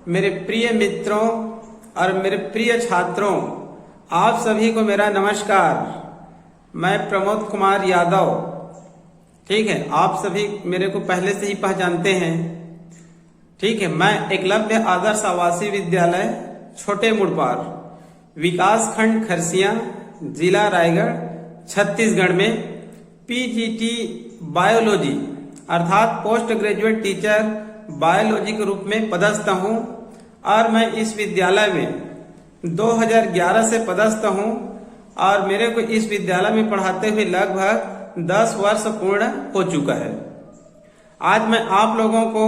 मेरे प्रिय मित्रों और मेरे प्रिय छात्रों, आप सभी को मेरा नमस्कार। मैं प्रमोद कुमार यादव। ठीक है, आप सभी मेरे को पहले से ही पहचानते हैं। ठीक है, मैं एकलव्य आदर्श आवासीय विद्यालय छोटे मुड़पार, विकास खंड खरसिया, जिला रायगढ़, छत्तीसगढ़ में पीजीटी बायोलॉजी अर्थात पोस्ट ग्रेजुएट टीचर बायोलॉजी के रूप में पदस्थ हूं और मैं इस विद्यालय में 2011 से पदस्थ हूं और मेरे को इस विद्यालय में पढ़ाते हुए लगभग 10 वर्ष पूर्ण हो चुका है। आज मैं आप लोगों को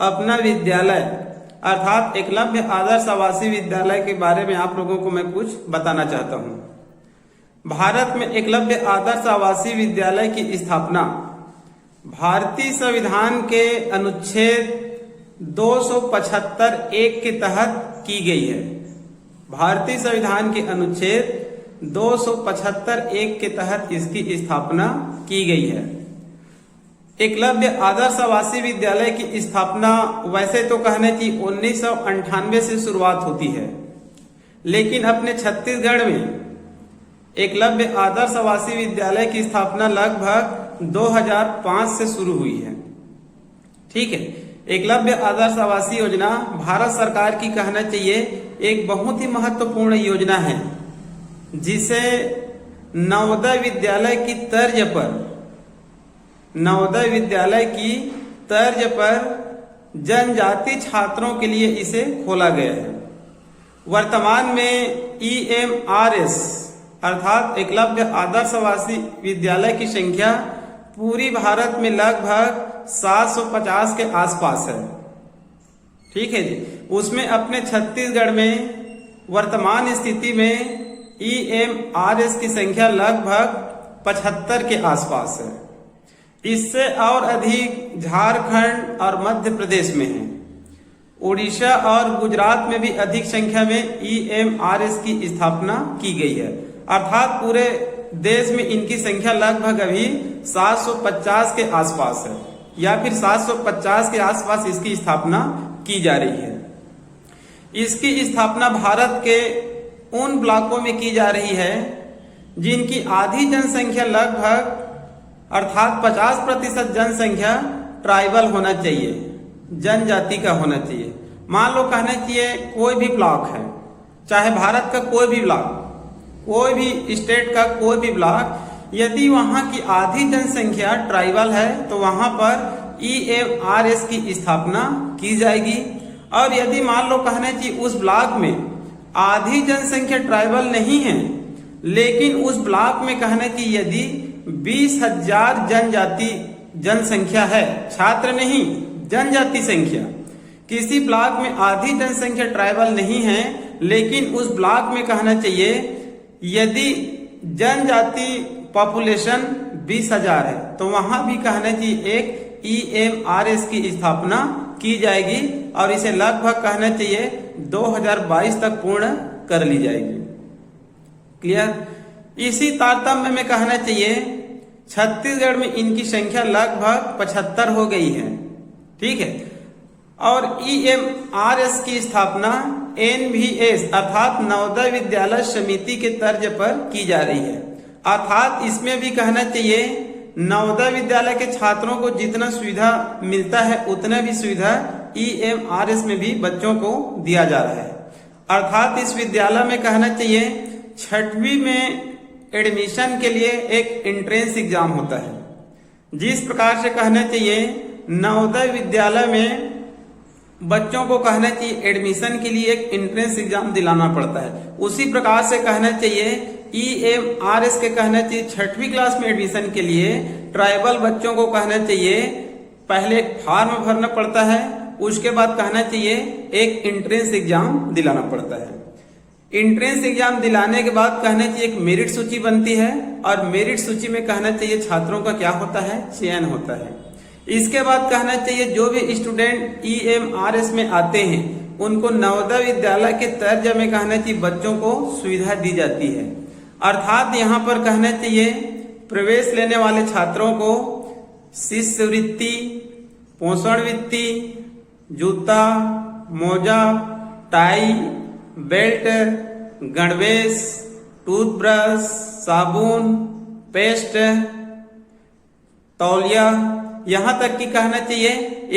अपना विद्यालय अर्थात एकलव्य आदर्श आवासीय विद्यालय के बारे में आप लोगों को मैं कुछ बताना चाहता हूं। भारत में एकलव्य आदर्श आवासीय विद्यालय की स्थापना भारतीय संविधान के अनुच्छेद 275(1) के तहत की गई है। भारतीय संविधान के अनुच्छेद 275(1) के तहत इसकी स्थापना की गई है। एकलव्य आदर्श आवासीय विद्यालय की स्थापना वैसे तो कहने की 1998 से शुरुआत होती है, लेकिन अपने छत्तीसगढ़ में एकलव्य आदर्श आवासीय विद्यालय की स्थापना लगभग 2005 से शुरू हुई है। ठीक है, एकलव्य आदर्श आवासीय योजना भारत सरकार की कहना चाहिए एक बहुत ही महत्वपूर्ण योजना है, जिसे नवोदय विद्यालय की तर्ज पर जनजाति छात्रों के लिए इसे खोला गया है। वर्तमान में EMRS अर्थात एकलव्य आदर्श आवासीय विद्यालय की संख्या पूरी भारत में लगभग 750 के आसपास है। ठीक है जी, उसमें अपने छत्तीसगढ़ में वर्तमान स्थिति में EMRS की संख्या लगभग 75 के आसपास है। इससे और अधिक झारखंड और मध्य प्रदेश में है। उड़ीसा और गुजरात में भी अधिक संख्या में EMRS की स्थापना की गई है, अर्थात पूरे देश में इनकी संख्या लगभग अभी 750 के आसपास है, या फिर 750 के आसपास इसकी स्थापना की जा रही है। इसकी स्थापना भारत के उन ब्लॉकों में की जा रही है जिनकी आधी जनसंख्या लगभग अर्थात 50% जनसंख्या ट्राइबल होना चाहिए, जनजाति का होना चाहिए। मान लो कहना चाहिए कोई भी ब्लॉक है, चाहे भारत का कोई भी ब्लॉक, कोई भी स्टेट का कोई भी ब्लॉक, यदि वहां की आधी जनसंख्या ट्राइबल है तो वहां पर EMRS की स्थापना की जाएगी। और यदि मान लो कहना चाहिए उस ब्लॉक में आधी जनसंख्या ट्राइबल नहीं है, लेकिन उस ब्लॉक में कहना चाहिए यदि 20,000 जनसंख्या है, छात्र नहीं जनजाति संख्या, किसी ब्लॉक में आधी जनसंख्या ट्राइबल नहीं है, लेकिन उस ब्लॉक में कहना चाहिए यदि जनजाति पॉपुलेशन 20,000 है तो वहां भी कहना चाहिए एक EMRS की स्थापना की जाएगी और इसे लगभग कहना चाहिए 2022 तक पूर्ण कर ली जाएगी। क्लियर? इसी तारतम्य में कहना चाहिए छत्तीसगढ़ में इनकी संख्या लगभग 75 हो गई है। ठीक है, और EMRS की स्थापना NVS अर्थात नवोदय विद्यालय समिति के तर्ज पर की जा रही है। अर्थात इसमें भी कहना चाहिए नवोदय विद्यालय के छात्रों को जितना सुविधा मिलता है उतना भी सुविधा EMRS में भी बच्चों को दिया जा रहा है। अर्थात इस विद्यालय में कहना चाहिए 6वीं में एडमिशन के लिए एक एंट्रेंस एग्जाम होता है। जिस प्रकार से कहना चाहिए नवोदय विद्यालय में बच्चों को कहना चाहिए एडमिशन के लिए एक एंट्रेंस एग्जाम दिलाना पड़ता है, उसी प्रकार से कहना चाहिए EMRS के कहना चाहिए 6वीं क्लास में एडमिशन के लिए ट्राइबल बच्चों को कहना चाहिए पहले एक फॉर्म भरना पड़ता है, उसके बाद कहना चाहिए एक एंट्रेंस एग्जाम दिलाना पड़ता है। एंट्रेंस एग्जाम दिलाने के बाद कहना चाहिए एक मेरिट सूची बनती है और मेरिट सूची में कहना चाहिए छात्रों का क्या होता है, चयन होता है। इसके बाद कहना चाहिए जो भी स्टूडेंट EMRS में आते हैं उनको नवोदय विद्यालय के तर्ज में कहना चाहिए बच्चों को सुविधा दी जाती है। अर्थात यहाँ पर कहना चाहिए प्रवेश लेने वाले छात्रों को शिष्यवृत्ति, पोषण वृत्ति, जूता, मोजा, टाई, बेल्ट, गणवेश, टूथब्रश, साबुन, पेस्ट, तौलिया, यहाँ तक कि कहना चाहिए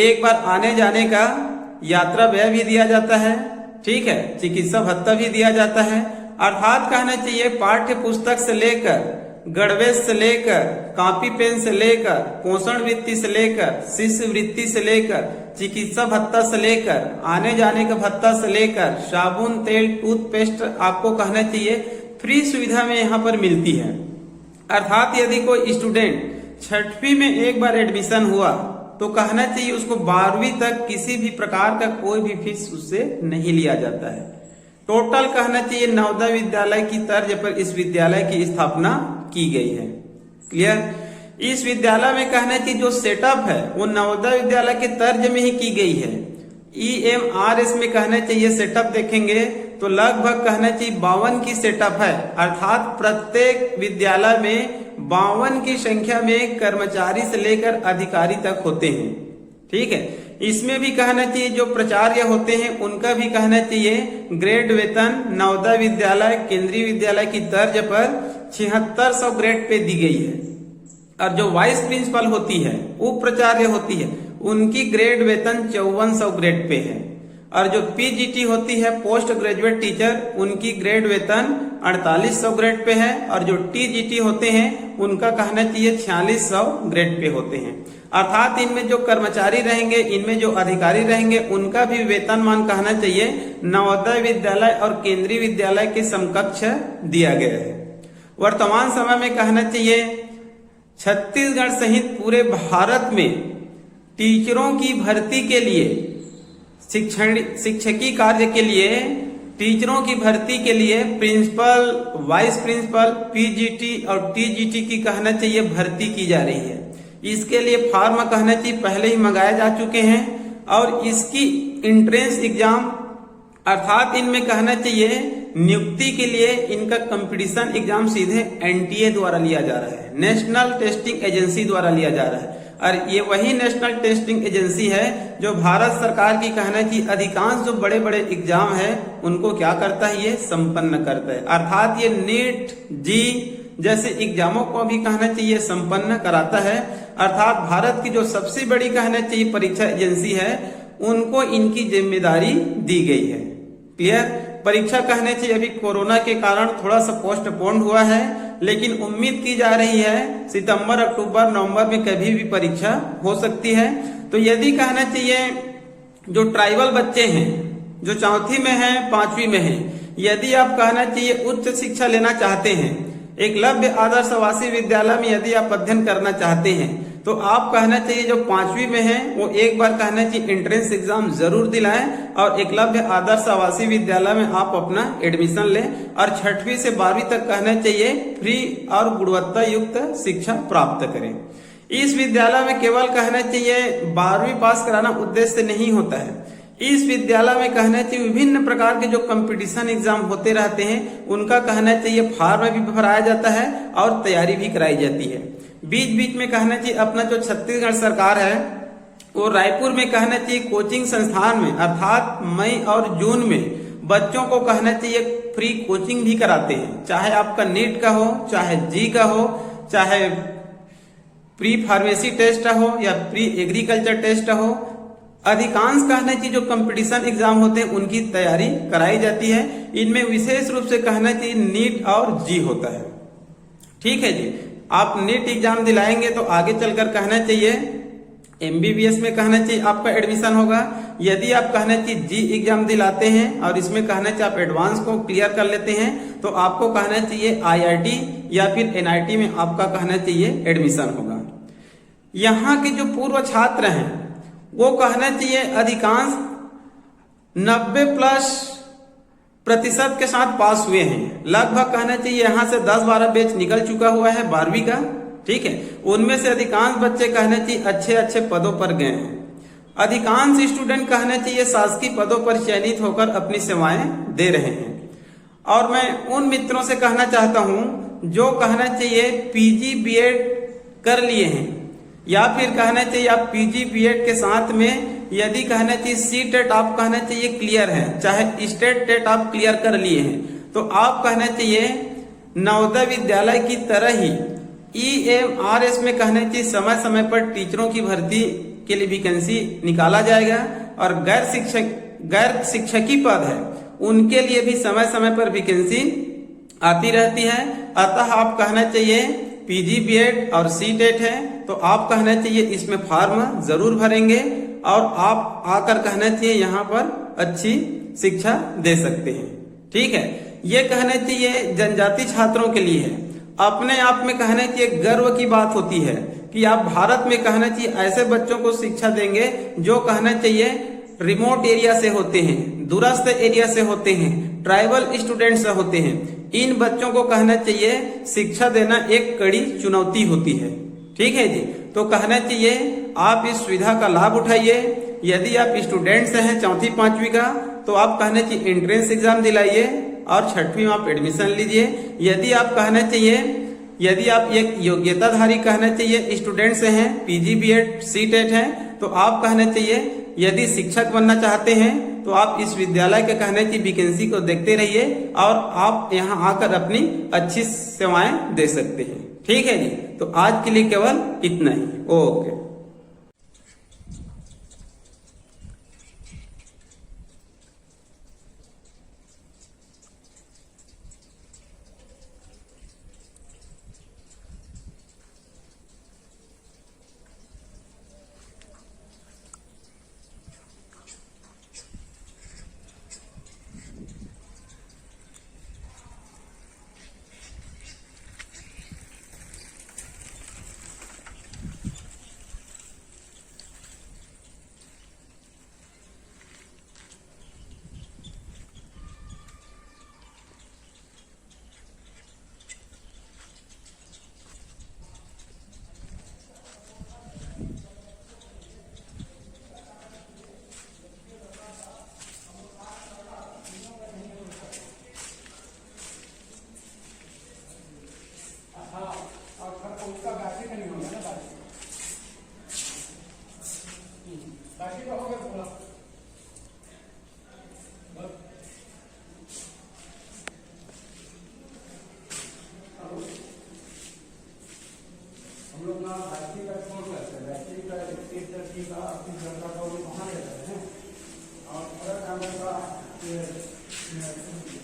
एक बार आने जाने का यात्रा व्यय भी दिया जाता है। ठीक है, चिकित्सा भत्ता भी दिया जाता है। अर्थात कहना चाहिए पाठ्य पुस्तक से लेकर, गणवेश से लेकर, कॉपी पेन से लेकर, पोषण वृत्ति से लेकर, शिष्य वृत्ति से लेकर, चिकित्सा भत्ता से लेकर, आने जाने का भत्ता से लेकर, साबुन, तेल, टूथपेस्ट आपको कहना चाहिए फ्री सुविधा में यहाँ पर मिलती है। अर्थात यदि कोई स्टूडेंट 6वीं में एक बार एडमिशन हुआ तो कहना चाहिए उसको 12वीं तक किसी भी प्रकार का कोई भी फीस उससे नहीं लिया जाता है। टोटल कहना चाहिए नवोदय विद्यालय की तर्ज पर इस विद्यालय की स्थापना की गई है। क्लियर? इस विद्यालय में कहना चाहिए जो सेटअप है वो नवोदय विद्यालय के तर्ज में ही की गई है। EMRS में कहना चाहिए सेटअप देखेंगे तो लगभग कहना चाहिए 52 की सेटअप है। अर्थात प्रत्येक विद्यालय में 52 की संख्या में कर्मचारी से लेकर अधिकारी तक होते हैं। ठीक है, इसमें भी कहना चाहिए जो प्राचार्य होते हैं उनका भी कहना चाहिए ग्रेड वेतन नवोदय विद्यालय केंद्रीय विद्यालय की तर्ज पर 7600 ग्रेड पे दी गई है। और जो वाइस प्रिंसिपल होती है, उप प्राचार्य होती है, उनकी ग्रेड वेतन 5400 ग्रेड पे है। और जो PGT होती है पोस्ट ग्रेजुएट टीचर, उनकी ग्रेड वेतन 4800 ग्रेड पे है। और जो TGT होते हैं उनका कहना चाहिए 4600 ग्रेड पे होते हैं। अर्थात इनमें जो कर्मचारी रहेंगे, इनमें जो अधिकारी रहेंगे, उनका भी वेतनमान कहना चाहिए नवोदय विद्यालय और केंद्रीय विद्यालय के समकक्ष दिया गया है। वर्तमान समय में कहना चाहिए छत्तीसगढ़ सहित पूरे भारत में टीचरों की भर्ती के लिए, शिक्षकी कार्य के लिए, टीचरों की भर्ती के लिए प्रिंसिपल, वाइस प्रिंसिपल, PGT और TGT की कहना चाहिए भर्ती की जा रही है। इसके लिए फॉर्म कहना चाहिए पहले ही मंगाए जा चुके हैं। और इसकी एंट्रेंस एग्जाम अर्थात इनमें कहना चाहिए नियुक्ति के लिए इनका कंपटीशन एग्जाम सीधे NTA द्वारा लिया जा रहा है, नेशनल टेस्टिंग एजेंसी द्वारा लिया जा रहा है। और ये वही नेशनल टेस्टिंग एजेंसी है जो भारत सरकार की कहना चाहिए अधिकांश जो बड़े बड़े एग्जाम है उनको क्या करता है, ये संपन्न करता है। अर्थात ये नीट, जी जैसे एग्जामों को भी कहना चाहिए संपन्न कराता है। अर्थात भारत की जो सबसे बड़ी कहना चाहिए परीक्षा एजेंसी है उनको इनकी जिम्मेदारी दी गई है। क्लियर? परीक्षा कहने चाहिए अभी कोरोना के कारण थोड़ा सा पोस्टपोन हुआ है, लेकिन उम्मीद की जा रही है सितंबर, अक्टूबर, नवंबर में कभी भी परीक्षा हो सकती है। तो यदि कहना चाहिए जो ट्राइबल बच्चे हैं जो 4वीं में हैं, 5वीं में हैं, यदि आप कहना चाहिए उच्च शिक्षा लेना चाहते हैं, एकलव्य आदर्श आवासीय विद्यालय में यदि आप अध्ययन करना चाहते हैं तो आप कहना चाहिए जो 5वीं में है वो एक बार कहना चाहिए एंट्रेंस एग्जाम जरूर दिलाएं और एकलव्य आदर्श आवासीय विद्यालय में आप अपना एडमिशन लें। और 6वीं से 12वीं तक कहना चाहिए फ्री और गुणवत्ता युक्त शिक्षा प्राप्त करें। इस विद्यालय में केवल कहना चाहिए 12वीं पास कराना उद्देश्य नहीं होता है। इस विद्यालय में कहना चाहिए विभिन्न प्रकार के जो कंपटीशन एग्जाम होते रहते हैं उनका कहना चाहिए फॉर्म भी भराया जाता है और तैयारी भी कराई जाती है। बीच बीच में कहना चाहिए अपना जो छत्तीसगढ़ सरकार है वो रायपुर में कहना चाहिए कोचिंग संस्थान में अर्थात मई और जून में बच्चों को कहना चाहिए फ्री कोचिंग भी कराते हैं। चाहे आपका नीट का हो, चाहे जी का हो, चाहे प्री फार्मेसी टेस्ट हो या प्री एग्रीकल्चर टेस्ट हो, अधिकांश कहना चाहिए जो कंपटीशन एग्जाम होते हैं उनकी तैयारी कराई जाती है। इनमें विशेष रूप से कहना चाहिए नीट और जी होता है। ठीक है जी, आप नीट एग्जाम दिलाएंगे तो आगे चलकर कहना चाहिए MBBS में कहना चाहिए आपका एडमिशन होगा। यदि आप कहना चाहिए जी एग्जाम दिलाते हैं और इसमें कहना चाहिए आप एडवांस को क्लियर कर लेते हैं तो आपको कहना चाहिए IIT या फिर NIT में आपका कहना चाहिए एडमिशन होगा। यहाँ के जो पूर्व छात्र हैं वो कहना चाहिए अधिकांश 90+ के साथ पास हुए हैं। लगभग कहना चाहिए यहाँ से 10-12 बैच निकल चुका हुआ है 12वीं का। ठीक है, उनमें से अधिकांश बच्चे कहना चाहिए अच्छे अच्छे पदों पर गए हैं। अधिकांश स्टूडेंट कहना चाहिए शासकीय पदों पर चयनित होकर अपनी सेवाएं दे रहे हैं। और मैं उन मित्रों से कहना चाहता हूं जो कहना चाहिए PG BEd कर लिए हैं या फिर कहना चाहिए आप PG BEd के साथ में यदि कहना चाहिए सी टेट आप कहना चाहिए क्लियर है, चाहे स्टेट टेट आप क्लियर कर लिए हैं, तो आप कहना चाहिए नवोदय विद्यालय की तरह ही EMRS में कहना चाहिए समय समय पर टीचरों की भर्ती के लिए वैकेंसी निकाला जाएगा, और गैर शिक्षकी पद है उनके लिए भी समय समय पर वैकेंसी आती रहती है। अतः आप कहना चाहिए PG BEd और C टेट है, तो आप कहना चाहिए इसमें फॉर्म जरूर भरेंगे और आप आकर कहना चाहिए यहाँ पर अच्छी शिक्षा दे सकते हैं। ठीक है, ये कहना चाहिए जनजाति छात्रों के लिए है। अपने आप में कहना चाहिए गर्व की बात होती है कि आप भारत में कहना चाहिए ऐसे बच्चों को शिक्षा देंगे जो कहना चाहिए रिमोट एरिया से होते हैं, दूरस्थ एरिया से होते हैं, ट्राइबल स्टूडेंट से होते हैं। इन बच्चों को कहना चाहिए शिक्षा देना एक कड़ी चुनौती होती है। ठीक है जी, तो कहना चाहिए आप इस सुविधा का लाभ उठाइए। यदि आप स्टूडेंट से हैं 4वीं 5वीं का, तो आप कहना चाहिए एंट्रेंस एग्जाम दिलाइए और 6वीं में आप एडमिशन लीजिए। यदि आप कहना चाहिए, यदि आप एक योग्यताधारी कहना चाहिए स्टूडेंट से हैं, PG BEd C टेट है, तो आप कहना चाहिए यदि शिक्षक बनना चाहते हैं तो आप इस विद्यालय के कहने की वैकेंसी को देखते रहिए और आप यहाँ आकर अपनी अच्छी सेवाएं दे सकते हैं। ठीक है जी, तो आज के लिए केवल इतना ही। ओके। हम लोग ना बैटरी का कोर्स करते हैं, बैटरी का 31 का 80 घंटा का वो वहाँ रहते हैं और थोड़ा काम का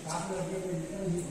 7 लड़के को निकल ही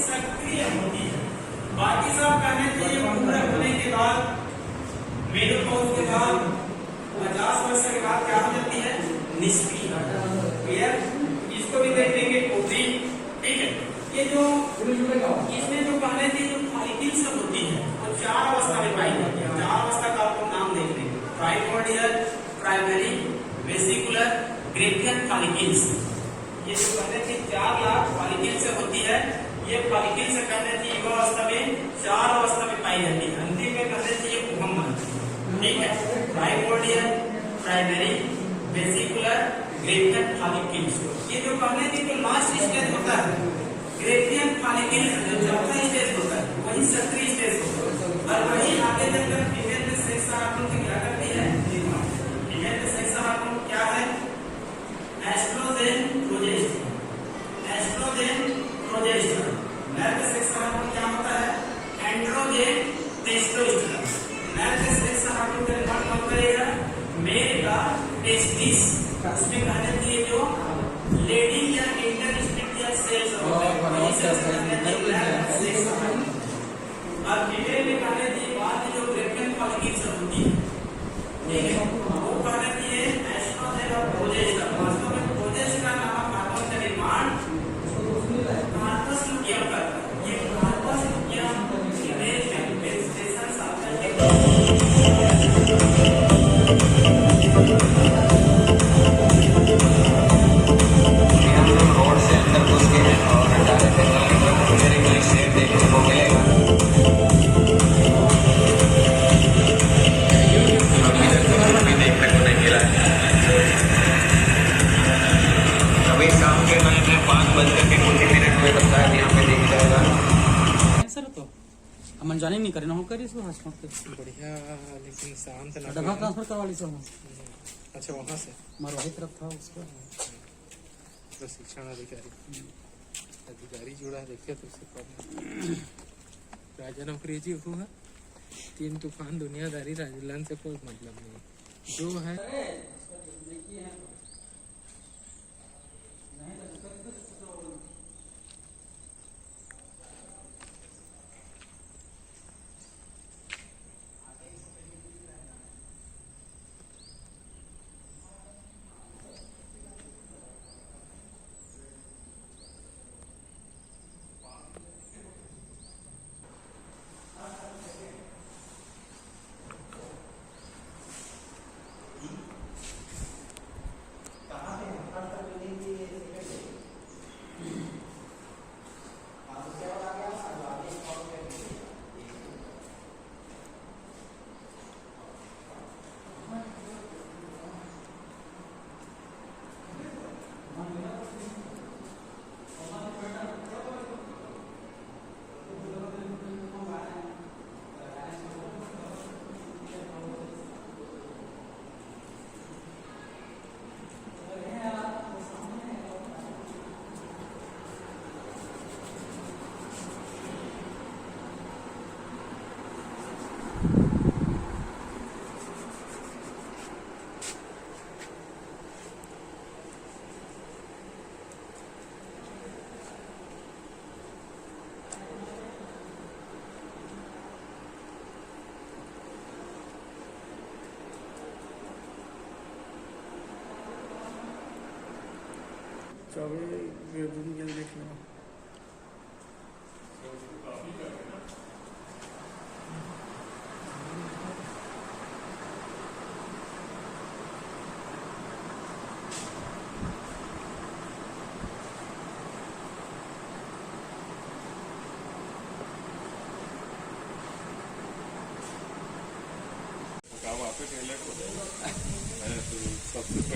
सक्रिय होती है। बाकी सब कहने चाहिए उम्र होने के बाद, मेनोपॉज के बाद 50 वर्ष के बाद क्या हो जाती है, निष्क्रिय। क्लियर, इसको भी देखेंगे कोटी। ठीक है, ये जो इसमें जो कहने चाहिए जो फॉलिकल सब होती है वो 4 अवस्था में पाई जाती है। 4 अवस्था का आपको नाम देख लेंगे, प्राइमोर्डियल, प्राइमरी, वेसिकुलर, ग्रेवियन फॉलिकल्स। ये जो कहते हैं 4 लाख फॉलिकल से होती है, ये फॉलिकल से कहते हैं युवा अवस्था में 4 अवस्था में पाई जाती है, अंतिम में कहते हैं ये उगम बनती है। ठीक है, प्राइमोर्डियल, प्राइमरी, वेसिकुलर, ग्रेवियन फॉलिकल्स। ये जो कहने की जो लास्ट स्टेज होता है ग्रेवियन फॉलिकल, जो चौथा स्टेज होता है वही सक्रिय स्टेज होता है, और वही आगे चलकर फीमेल में सेक्स हार्मोन से क्या करती है, फीमेल में सेक्स हार्मोन क्या है, estrogen, progesterone. Estrogen, progesterone. Male का सेक्स हार्मोन क्या होता है, एंड्रोजन, टेस्टोस्टेरोन। मेल का सेक्स हार्मोन का निर्माण कौन करेगा, मेल का टेस्टिस। उसमें कहते हैं जो लेडी या इंटरस्टिशियल सेल्स होते हैं वही सेल्स कहते हैं मेल का सेक्स हार्मोन। और फीमेल में कहते हैं बाद में जो ग्रेवियन फॉलिकल्स होती है, ठीक है, वो कहते हैं एस्ट्रोजन और प्रोजेस्टेरोन। वास्तव में प्रोजेस्टेरोन नामक हार्मोन का निर्माण कार्पस लुटियम करता है। ये कार्पस लुटियम फीमेल में मेंस्ट्रुएशन साइकिल रोड से अंदर घुस के और मेरे को शेर देखने को मिलेगा। देखने को नहीं मिला है। अभी शाम के टाइम में 5 बज के कुछ मिनट में लगता है यहाँ पे दिख जाएगा। सर तो हम जाने नहीं करे ना हो करी सो हॉस्पिटल के बढ़िया, लेकिन शांत लग डबल रहा है। ट्रांसफर करवा ली सो अच्छा, वहाँ से हमारा वही तरफ था उसका प्रशिक्षण अधिकारी जुड़ा है, देखिए तो उससे कम राजा नौकरी जी हुआ 3 तूफान दुनियादारी राजलान से कोई मतलब नहीं जो है।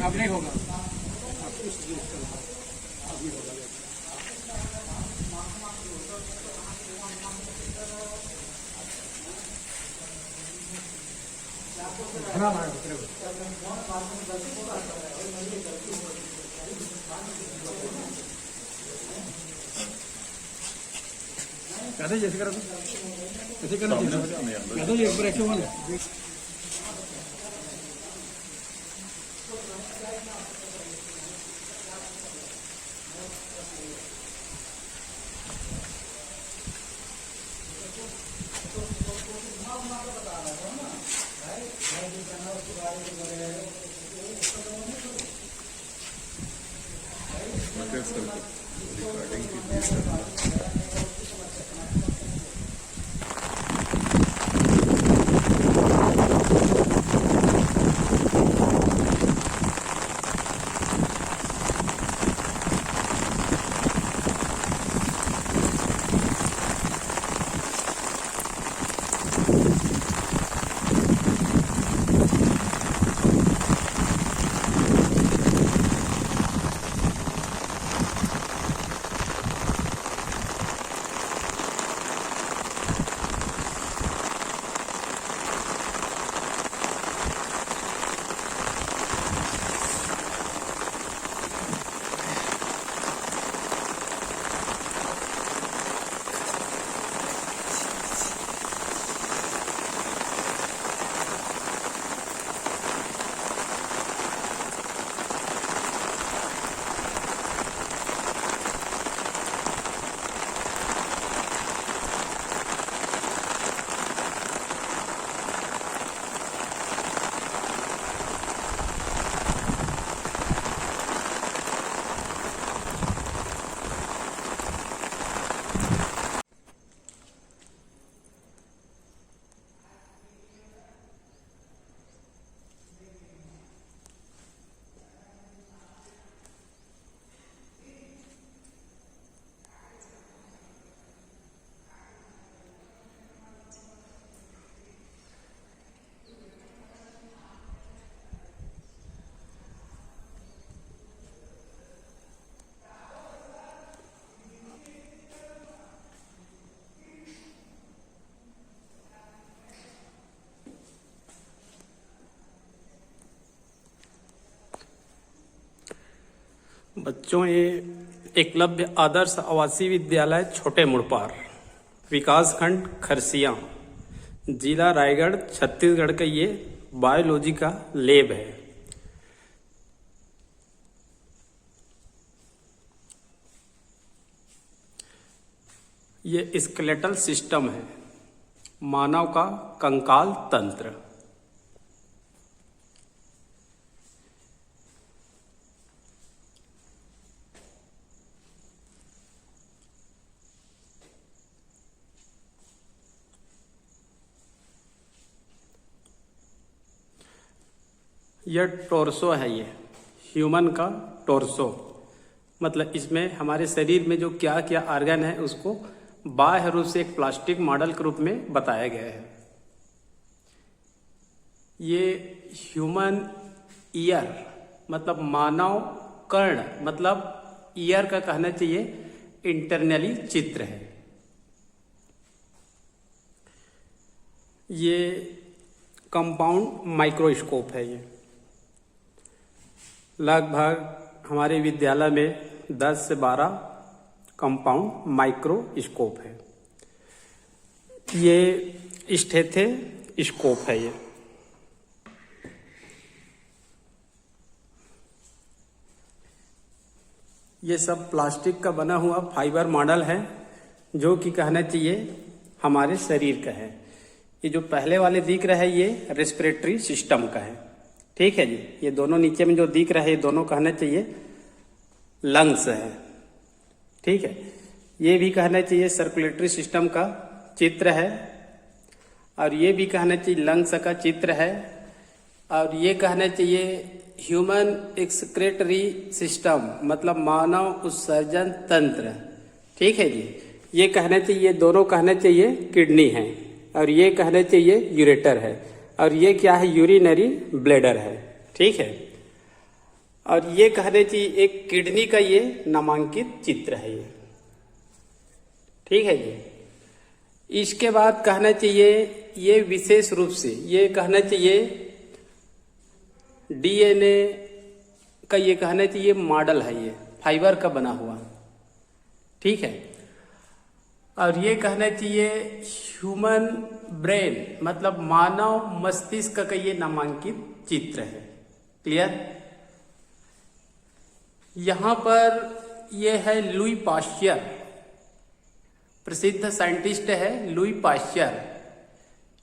अब नहीं होगा। जैसे करा ऐसे करना चाहिए। एक बार ऐसे हुआ ना। बच्चों, ये एकलव्य आदर्श आवासीय विद्यालय छोटे मुड़पार, विकासखंड खरसिया, जिला रायगढ़, छत्तीसगढ़ का ये बायोलॉजी का लैब है। ये स्केलेटल सिस्टम है, मानव का कंकाल तंत्र। यह टोर्सो है, ये ह्यूमन का टोर्सो, मतलब इसमें हमारे शरीर में जो क्या क्या ऑर्गन है उसको बाह्य रूप से एक प्लास्टिक मॉडल के रूप में बताया गया है। ये ह्यूमन ईयर मतलब मानव कर्ण, मतलब ईयर का कहना चाहिए इंटरनली चित्र है। ये कंपाउंड माइक्रोस्कोप है। ये लगभग हमारे विद्यालय में 10 से 12 कंपाउंड माइक्रोस्कोप है। ये स्टेथोस्कोप है। ये सब प्लास्टिक का बना हुआ फाइबर मॉडल है, जो कि कहना चाहिए हमारे शरीर का है। ये जो पहले वाले दिख रहा है ये रेस्पिरेटरी सिस्टम का है, ठीक है जी। ये दोनों नीचे में जो दिख रहा है ये दोनों कहना चाहिए लंग्स है, ठीक है। ये भी कहना चाहिए सर्कुलेटरी सिस्टम का चित्र है, और ये भी कहना चाहिए लंग्स का चित्र है, और ये कहना चाहिए ह्यूमन एक्सक्रेटरी सिस्टम मतलब मानव उत्सर्जन तंत्र, ठीक है जी। ये कहना चाहिए, ये दोनों कहना चाहिए किडनी है, और ये कहना चाहिए यूरेटर है, और ये क्या है यूरिनरी ब्लैडर है, ठीक है। और ये कहना चाहिए एक किडनी का ये नामांकित चित्र है ये, ठीक है जी। इसके बाद कहना चाहिए ये विशेष रूप से ये कहना चाहिए डीएनए का ये कहना चाहिए मॉडल है, ये फाइबर का बना हुआ, ठीक है। और ये कहना चाहिए ह्यूमन ब्रेन मतलब मानव मस्तिष्क का ये नामांकित चित्र है। क्लियर? यहां पर ये है लुई पाश्चर, प्रसिद्ध साइंटिस्ट है लुई पाश्चर।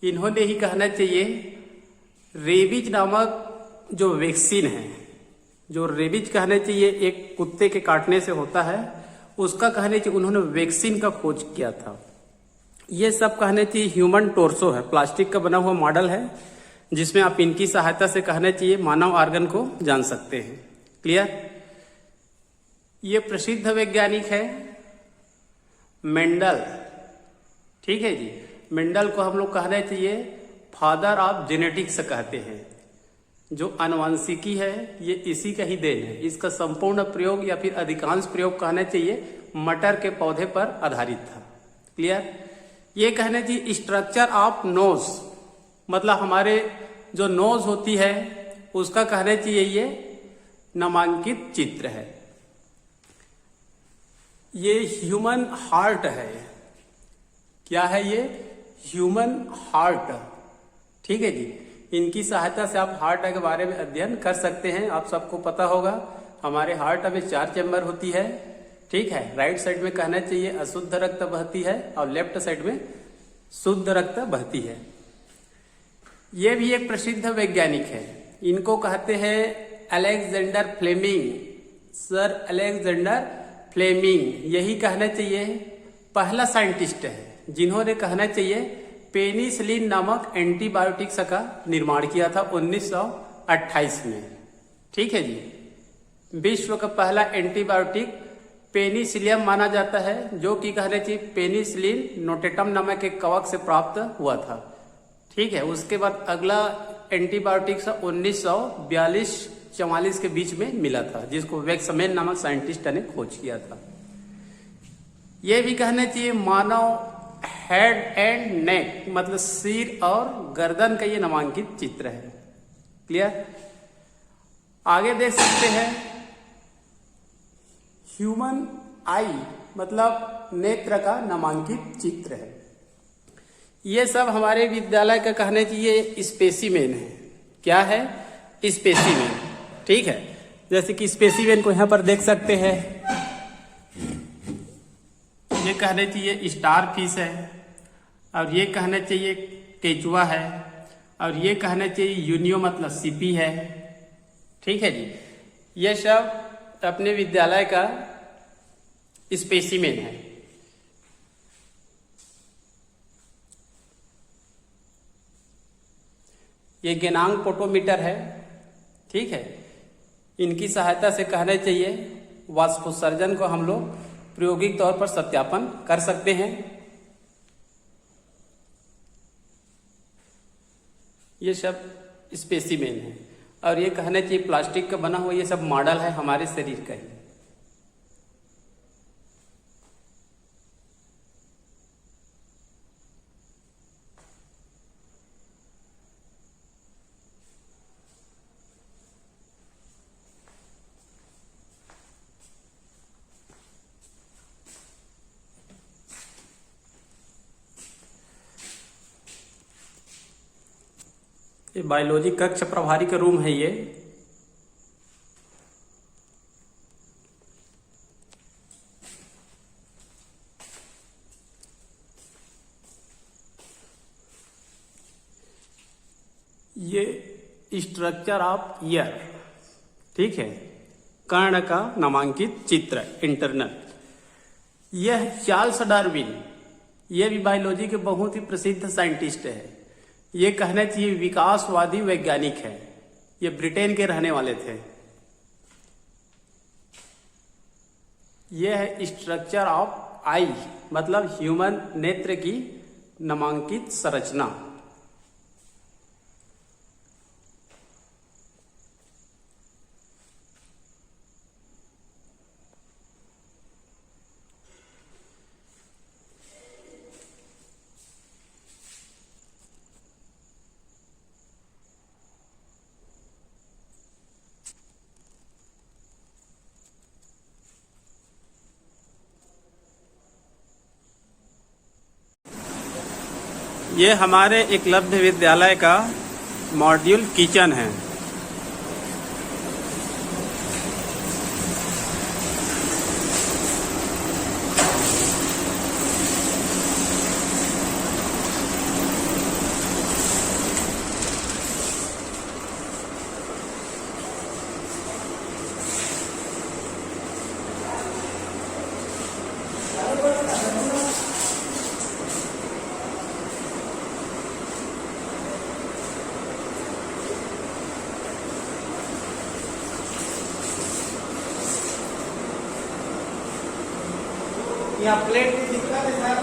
इन्होंने ही कहना चाहिए रेबीज नामक जो वैक्सीन है, जो रेबीज कहना चाहिए एक कुत्ते के काटने से होता है, उसका कहने चाहिए उन्होंने वैक्सीन का खोज किया था। ये सब कहने चाहिए ह्यूमन टोर्सो है, प्लास्टिक का बना हुआ मॉडल है, जिसमें आप इनकी सहायता से कहना चाहिए मानव ऑर्गन को जान सकते हैं। क्लियर? ये प्रसिद्ध वैज्ञानिक है मेंडल, ठीक है जी। मेंडल को हम लोग कहना चाहिए फादर ऑफ जेनेटिक्स कहते हैं। जो आनुवंशिकी है ये इसी का ही देन है। इसका संपूर्ण प्रयोग या फिर अधिकांश प्रयोग कहना चाहिए मटर के पौधे पर आधारित था। क्लियर? ये कहना चाहिए स्ट्रक्चर ऑफ नोज मतलब हमारे जो नोज होती है उसका कहना चाहिए ये नामांकित चित्र है। ये ह्यूमन हार्ट है। क्या है ये? ह्यूमन हार्ट, ठीक है जी। इनकी सहायता से आप हार्ट के बारे में अध्ययन कर सकते हैं। आप सबको पता होगा हमारे हार्ट में 4 चैम्बर होती है, ठीक है। राइट साइड में कहना चाहिए अशुद्ध रक्त बहती है और लेफ्ट साइड में शुद्ध रक्त बहती है। ये भी एक प्रसिद्ध वैज्ञानिक है। इनको कहते हैं Alexander Fleming, sir Alexander Fleming. यही कहना चाहिए पहला साइंटिस्ट है जिन्होंने कहना चाहिए पेनिसिलिन नामक एंटीबायोटिक्स का निर्माण किया था 1928 में, ठीक है जी। विश्व का पहला एंटीबायोटिक पेनिसिलियम माना जाता है, जो कि कहना चाहिए पेनिसिलिन नोटेटम नामक एक कवक से प्राप्त हुआ था, ठीक है। उसके बाद अगला एंटीबायोटिक 1942-44 के बीच में मिला था, जिसको वैक्समैन नामक साइंटिस्ट ने खोज किया था। यह भी कहना चाहिए मानव हेड एंड नेक मतलब सिर और गर्दन का ये नामांकित चित्र है। क्लियर? आगे देख सकते हैं ह्यूमन आई मतलब नेत्र का नामांकित चित्र है। ये सब हमारे विद्यालय का कहने चाहिए स्पेसिमेन है। क्या है? स्पेसिमेन। ठीक है, जैसे कि स्पेसिमेन को यहाँ पर देख सकते हैं। ये कहने चाहिए स्टार फिश है, और ये कहना चाहिए केचुआ है, और ये कहना चाहिए यूनियो मतलब सीपी है। ठीक है जी, ये सब अपने विद्यालय का स्पेसिमेन है। ये गेनांग पोटोमीटर है। ठीक है, इनकी सहायता से कहना चाहिए वाष्पोत्सर्जन को हम लोग प्रायोगिक तौर पर सत्यापन कर सकते हैं। ये सब स्पेसिमेन है, और ये कहना चाहिए प्लास्टिक का बना हुआ ये सब मॉडल है हमारे शरीर का ही। ये बायोलॉजी कक्ष प्रभारी का रूम है। ये स्ट्रक्चर ऑफ ईयर। ठीक है, कर्ण का नामांकित चित्र इंटरनल। यह चार्ल्स डार्विन, यह भी बायोलॉजी के बहुत ही प्रसिद्ध साइंटिस्ट है। ये कहना चाहिए विकासवादी वैज्ञानिक है। ये ब्रिटेन के रहने वाले थे। यह है स्ट्रक्चर ऑफ आई मतलब ह्यूमन नेत्र की नामांकित संरचना। ये हमारे एकलव्य विद्यालय का मॉड्यूल किचन है। यहाँ प्लेट की दिक्कत है सर।